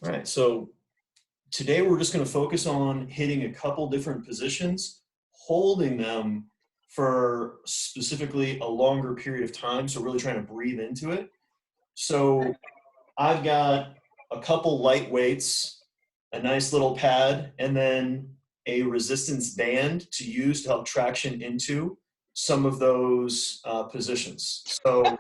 All right, so today we're just going to focus on hitting a couple different positions, holding them for specifically a longer period of time. So really trying to breathe into it. So I've got a couple light weights, a nice little pad, and then a resistance band to use to help traction into some of those positions. So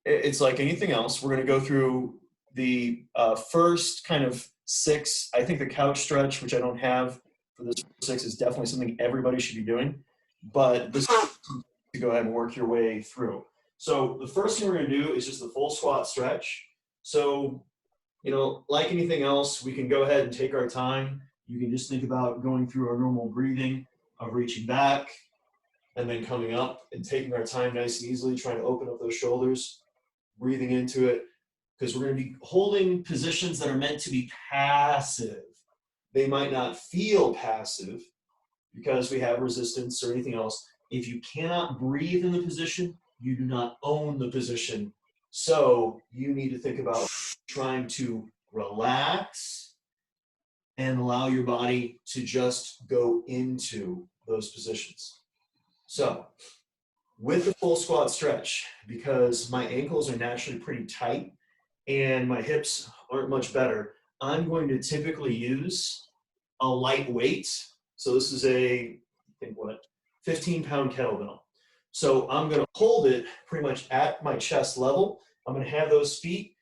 it's like anything else. We're going to go through the first kind of 6. I think the couch stretch, which I don't have for this 6, is definitely something everybody should be doing. But this is to go ahead and work your way through. So the first thing we're going to do is just the full squat stretch. So, you know, like anything else, we can go ahead and take our time. You can just think about going through our normal breathing of reaching back and then coming up and taking our time nice and easily, trying to open up those shoulders, breathing into it, because we're going to be holding positions that are meant to be passive. They might not feel passive because we have resistance or anything else. If you cannot breathe in the position, you do not own the position. So you need to think about trying to relax and allow your body to just go into those positions. So with the full squat stretch, because my ankles are naturally pretty tight and my hips aren't much better, I'm going to typically use a light weight. So this is a, I think what, 15-pound kettlebell. So I'm going to hold it pretty much at my chest level. I'm going to have those feet.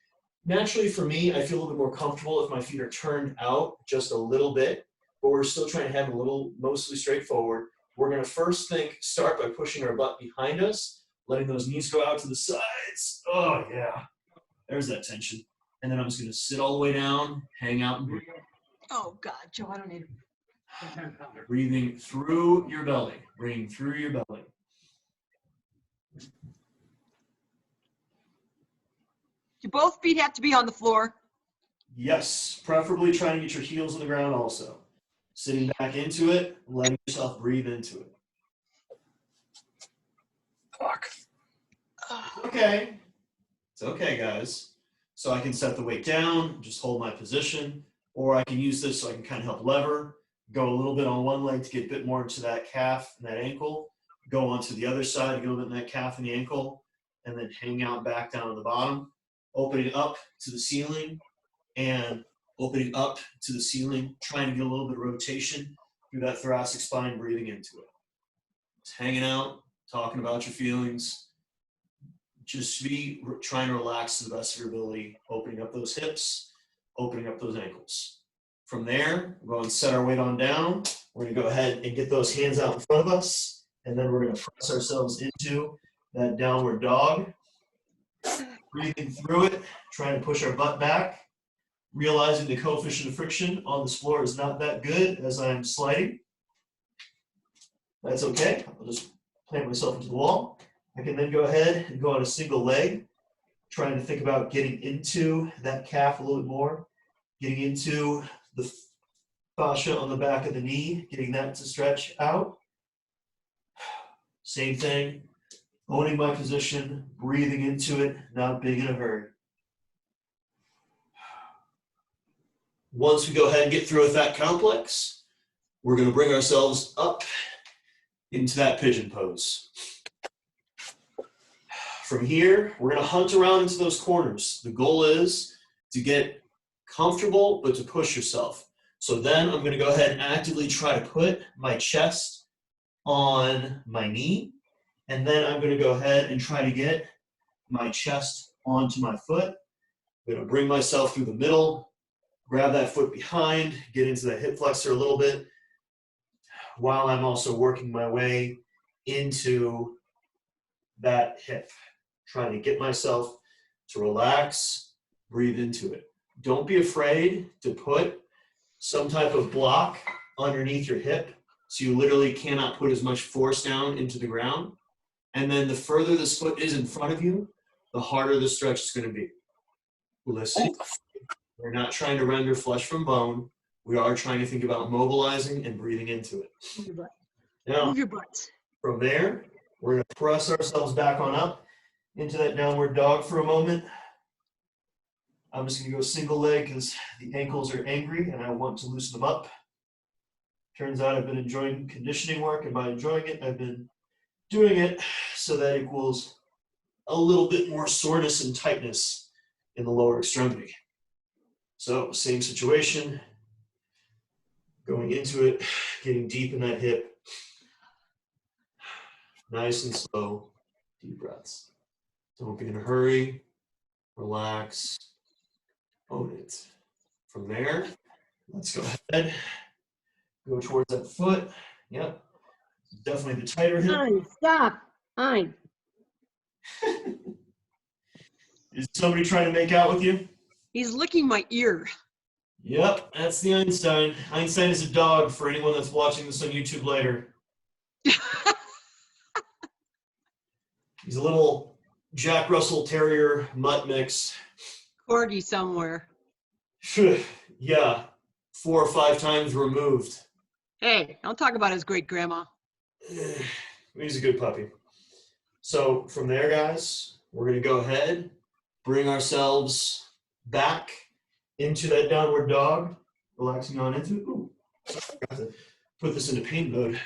Naturally for me, I feel a little bit more comfortable if my feet are turned out just a little bit, but we're still trying to have a little, mostly straightforward. We're going to first start by pushing our butt behind us, letting those knees go out to the sides. Oh yeah, there's that tension. And then I'm just going to sit all the way down, hang out and breathe. Oh God, Joe, I don't need it. Breathing through your belly, breathing through your belly. Do both feet have to be on the floor? Yes, preferably trying to get your heels on the ground also. Sitting back into it, letting yourself breathe into it. Fuck. Okay. It's okay, guys. So I can set the weight down, just hold my position, or I can use this so I can kind of help lever, go a little bit on one leg to get a bit more into that calf and that ankle, go onto the other side, go a bit in that calf and the ankle, and then hang out back down to the bottom, opening up to the ceiling and opening up to the ceiling, trying to get a little bit of rotation through that thoracic spine, breathing into it. Just hanging out, talking about your feelings. Just be trying to relax to the best of your ability, opening up those hips, opening up those ankles. From there, we're going to set our weight on down. We're going to go ahead and get those hands out in front of us, and then we're going to press ourselves into that downward dog. Breathing through it, trying to push our butt back, realizing the coefficient of friction on this floor is not that good as I'm sliding. That's okay. I'll just plant myself into the wall. I can then go ahead and go on a single leg, trying to think about getting into that calf a little bit more, getting into the fascia on the back of the knee, getting that to stretch out. Same thing, owning my position, breathing into it, not being in a hurry. Once we go ahead and get through with that complex, we're going to bring ourselves up into that pigeon pose. From here, we're going to hunt around into those corners. The goal is to get comfortable, but to push yourself. So then I'm going to go ahead and actively try to put my chest on my knee. And then I'm going to go ahead and try to get my chest onto my foot. I'm going to bring myself through the middle, grab that foot behind, get into the hip flexor a little bit, while I'm also working my way into that hip. Trying to get myself to relax, breathe into it. Don't be afraid to put some type of block underneath your hip so you literally cannot put as much force down into the ground. And then the further this foot is in front of you, the harder the stretch is going to be. Listen, we're not trying to render flesh from bone. We are trying to think about mobilizing and breathing into it. Move your butt. Now, Move your butt. from there, we're going to press ourselves back on up into that downward dog for a moment. I'm just gonna go single leg because the ankles are angry and I want to loosen them up. Turns out I've been enjoying conditioning work, and by enjoying it, I've been doing it so that equals a little bit more soreness and tightness in the lower extremity. So same situation, going into it, getting deep in that hip. Nice and slow, deep breaths. Don't be in a hurry, relax, own it. From there, let's go ahead, go towards that foot. Yep, definitely the tighter hip. Fine, stop. Fine. Is somebody trying to make out with you? He's licking my ear. Yep, that's the Einstein. Einstein is a dog for anyone that's watching this on YouTube later. He's a little Jack Russell Terrier mutt mix. Corgi somewhere. Yeah, 4 or 5 times removed. Hey, don't talk about his great grandma. He's a good puppy. So from there, guys, we're going to go ahead, bring ourselves back into that downward dog, relaxing on into it. Ooh, sorry, I forgot to put this into pain mode.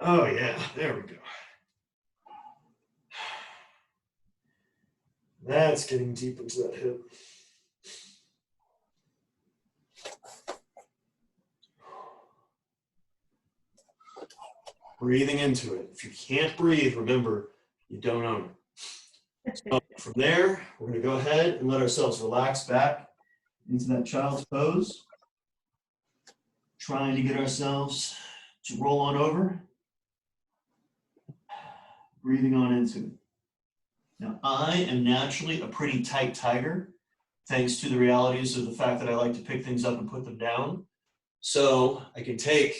Oh, yeah, there we go. That's getting deep into that hip. Breathing into it. If you can't breathe, remember, you don't own it. So from there, we're going to go ahead and let ourselves relax back into that child's pose. Trying to get ourselves to roll on over. Breathing on into it. Now, I am naturally a pretty tight tiger, thanks to the realities of the fact that I like to pick things up and put them down. So I can take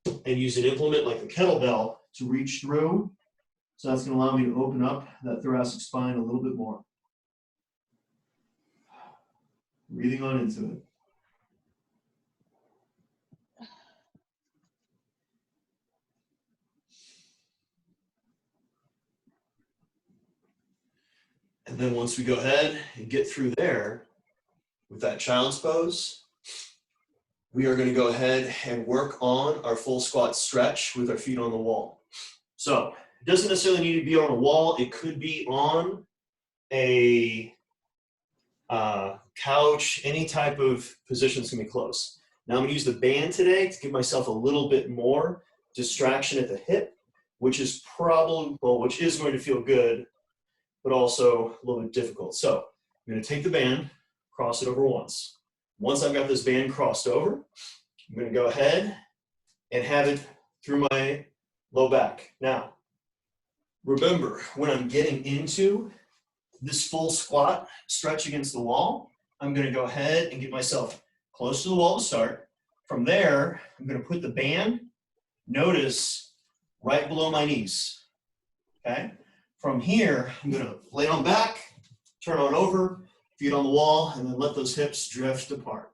and use an implement like the kettlebell to reach through. So that's going to allow me to open up that thoracic spine a little bit more. Breathing on into it. And then once we go ahead and get through there with that child's pose, we are going to go ahead and work on our full squat stretch with our feet on the wall. So it doesn't necessarily need to be on a wall. It could be on a couch, any type of position is going to be close. Now I'm going to use the band today to give myself a little bit more distraction at the hip, which is probably, well, which is going to feel good, but also a little bit difficult. So I'm going to take the band, cross it over once. Once I've got this band crossed over, I'm going to go ahead and have it through my low back. Now, remember, when I'm getting into this full squat stretch against the wall, I'm going to go ahead and get myself close to the wall to start. From there, I'm going to put the band, notice, right below my knees. Okay? From here, I'm going to lay on back, turn on over, feet on the wall, and then let those hips drift apart.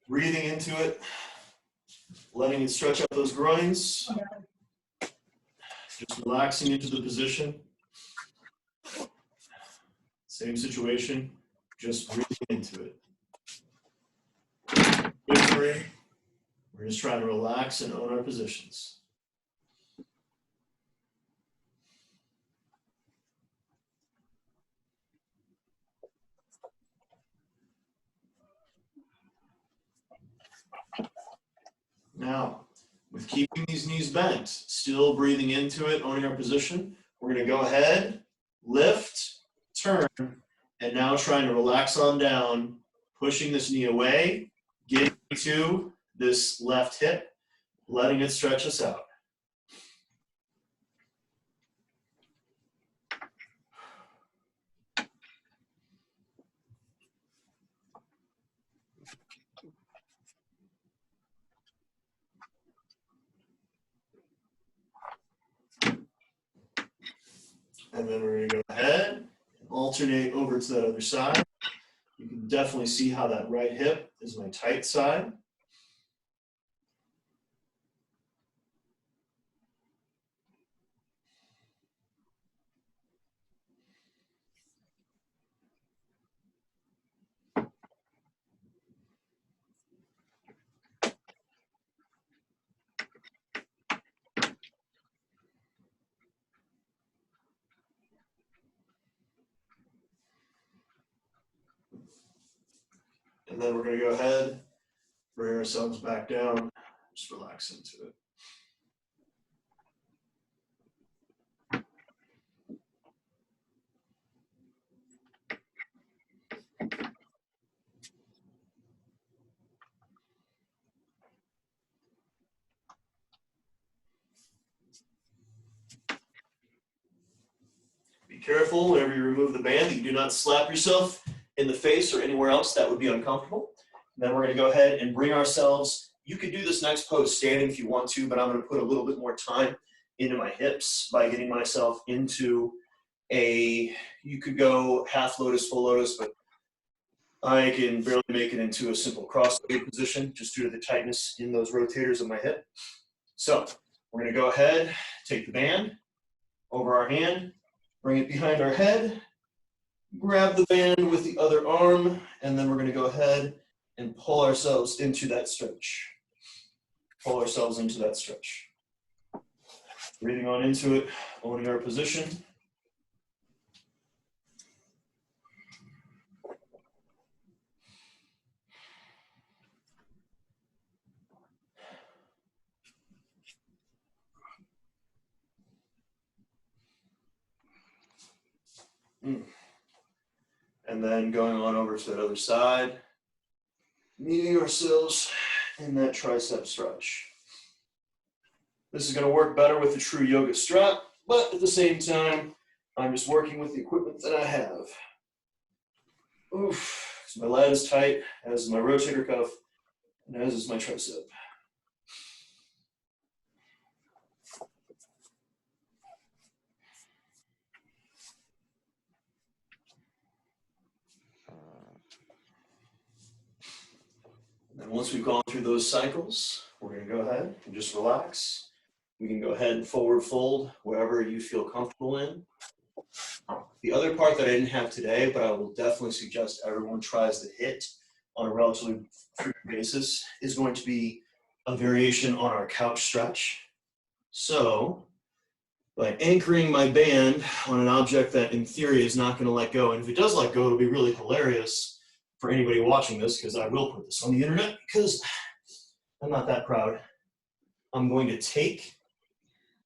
Breathing into it, letting it stretch out those groins, just relaxing into the position. Same situation, just breathing into it. We're just trying to relax and own our positions. Now, with keeping these knees bent, still breathing into it, owning our position, we're going to go ahead, lift, turn, and now trying to relax on down, pushing this knee away, getting to this left hip, letting it stretch us out. And then we're going to go ahead and alternate over to that other side. You can definitely see how that right hip is my tight side. And then we're going to go ahead, bring ourselves back down, just relax into it. Be careful whenever you remove the band that you do not slap yourself in the face or anywhere else that would be uncomfortable. And then we're going to go ahead and bring ourselves, you could do this next pose standing if you want to, but I'm going to put a little bit more time into my hips by getting myself into you could go half lotus, full lotus, but I can barely make it into a simple cross-legged position just due to the tightness in those rotators of my hip. So we're going to go ahead, take the band over our hand, bring it behind our head, grab the band with the other arm, and then we're going to go ahead and pull ourselves into that stretch. Pull ourselves into that stretch. Breathing on into it, owning our position. And then going on over to that other side, meeting ourselves in that tricep stretch. This is going to work better with the true yoga strap, but at the same time, I'm just working with the equipment that I have. Oof, so my lat is tight, as is my rotator cuff, and as is my tricep. And once we've gone through those cycles, we're going to go ahead and just relax. We can go ahead and forward fold wherever you feel comfortable in. The other part that I didn't have today, but I will definitely suggest everyone tries to hit on a relatively frequent basis, is going to be a variation on our couch stretch. So by anchoring my band on an object that in theory is not going to let go, and if it does let go, it'll be really hilarious for anybody watching this, because I will put this on the internet because I'm not that proud. I'm going to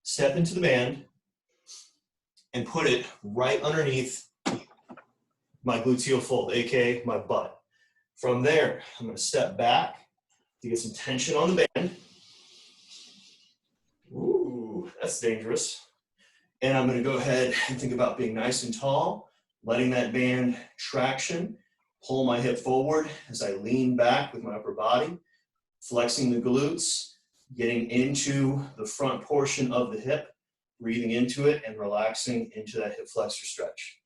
step into the band and put it right underneath my gluteal fold, aka my butt. From there, I'm going to step back to get some tension on the band. Ooh, that's dangerous. And I'm going to go ahead and think about being nice and tall, letting that band traction, pull my hip forward as I lean back with my upper body, flexing the glutes, getting into the front portion of the hip, breathing into it and relaxing into that hip flexor stretch.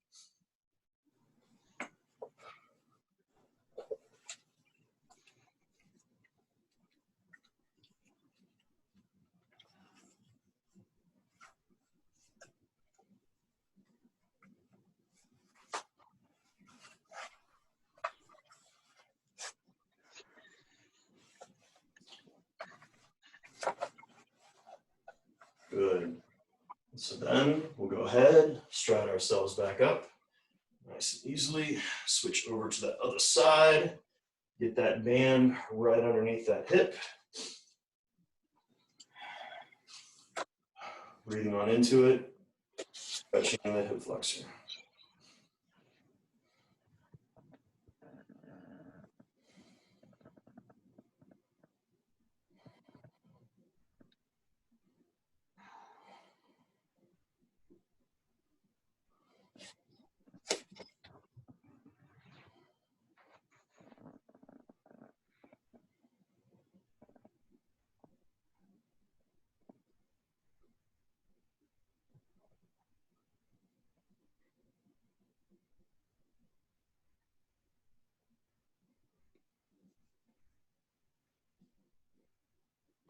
Good. So then we'll go ahead, stride ourselves back up, nice and easily, switch over to that other side, get that band right underneath that hip. Breathing on into it, stretching the hip flexor.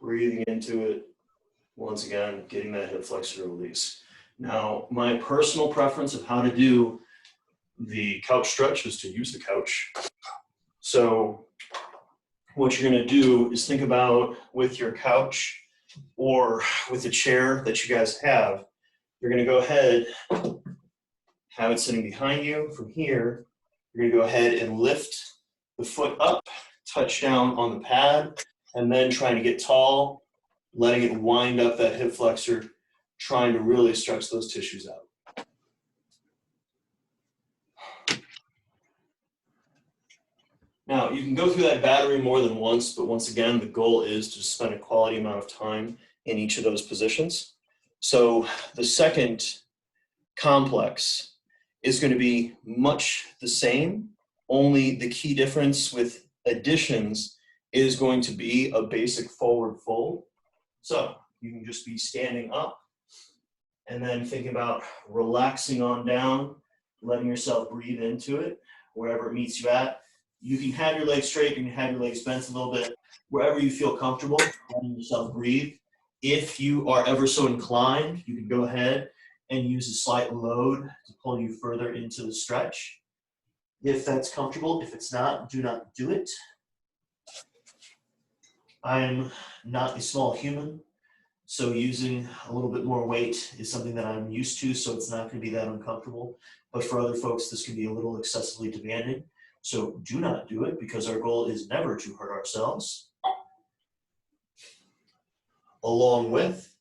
Breathing into it, once again, getting that hip flexor release. Now, my personal preference of how to do the couch stretch is to use the couch. So what you're going to do is think about with your couch or with the chair that you guys have, you're going to go ahead, have it sitting behind you. From here, you're going to go ahead and lift the foot up, touch down on the pad, and then trying to get tall, letting it wind up that hip flexor, trying to really stretch those tissues out. Now, you can go through that battery more than once, but once again, the goal is to spend a quality amount of time in each of those positions. So the second complex is going to be much the same, only the key difference with additions is going to be a basic forward fold. So you can just be standing up and then thinking about relaxing on down, letting yourself breathe into it, wherever it meets you at. You can have your legs straight, you can have your legs bent a little bit, wherever you feel comfortable, letting yourself breathe. If you are ever so inclined, you can go ahead and use a slight load to pull you further into the stretch. If that's comfortable, if it's not, do not do it. I'm not a small human, so using a little bit more weight is something that I'm used to, so it's not going to be that uncomfortable. But for other folks, this can be a little excessively demanding. So do not do it, because our goal is never to hurt ourselves. Along with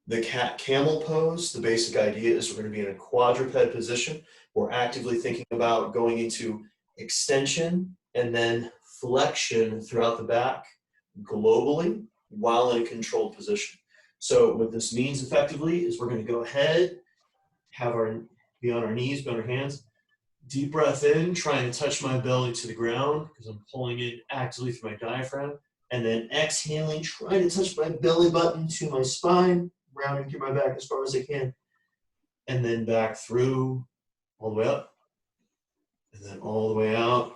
the cat-camel pose, the basic idea is we're going to be in a quadruped position. We're actively thinking about going into extension and then flexion throughout the back globally while in a controlled position. So what this means effectively is we're going to go ahead, be on our knees, be on our hands. Deep breath in, trying to touch my belly to the ground because I'm pulling it actively through my diaphragm. And then exhaling, trying to touch my belly button to my spine, rounding through my back as far as I can. And then back through, all the way up. And then all the way out.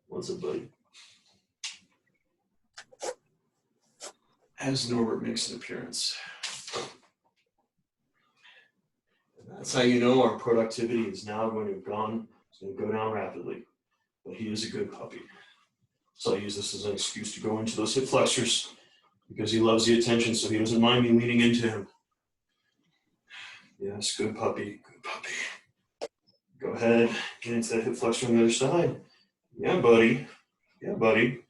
What's up, buddy? As Norbert makes an appearance. And that's how you know our productivity is now going to have gone, it's going to go down rapidly. But he is a good puppy. So I use this as an excuse to go into those hip flexors because he loves the attention, so he doesn't mind me leaning into him. Yes, good puppy, good puppy. Go ahead, get into that hip flexor on the other side. Yeah, buddy. Yeah, buddy.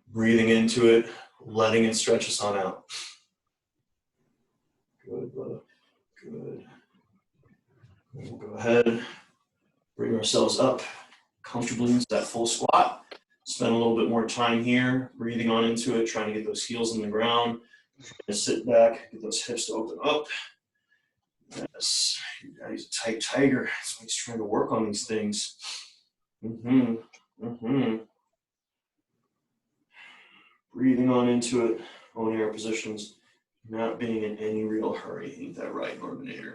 Breathing into it, letting it stretch us on out. Good, brother. Good. We'll go ahead, bring ourselves up comfortably into that full squat. Spend a little bit more time here, breathing on into it, trying to get those heels in the ground. Just sit back, get those hips to open up. Yes, he's a tight tiger. So he's trying to work on these things. Breathing on into it, owning our positions, not being in any real hurry. Ain't that right, Norbinator?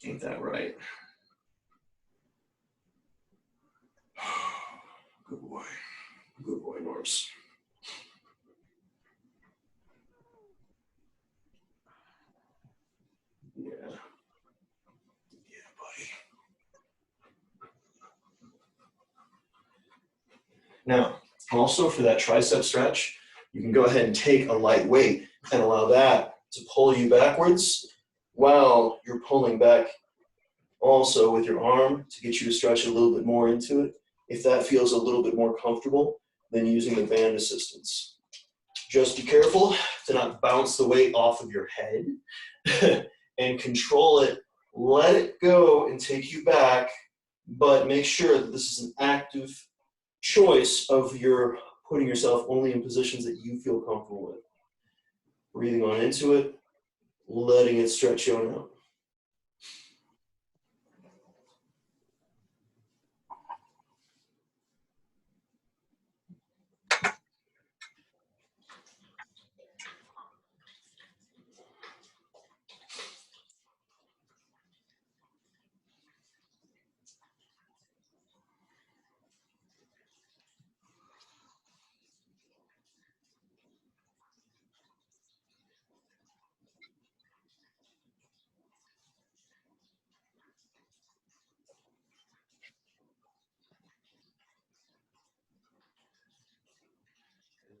Ain't that right? Good boy. Good boy, Norbs. Yeah. Yeah, buddy. Now, also for that tricep stretch, you can go ahead and take a light weight and allow that to pull you backwards while you're pulling back also with your arm to get you to stretch a little bit more into it. If that feels a little bit more comfortable than using the band assistance. Just be careful to not bounce the weight off of your head and control it. Let it go and take you back, but make sure that this is an active choice of your putting yourself only in positions that you feel comfortable with. Breathing on into it, letting it stretch you on out.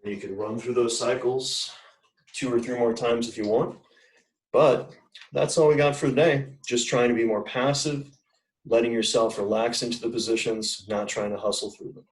You can run through those cycles 2 or 3 more times if you want. But that's all we got for today. Just trying to be more passive, letting yourself relax into the positions, not trying to hustle through them.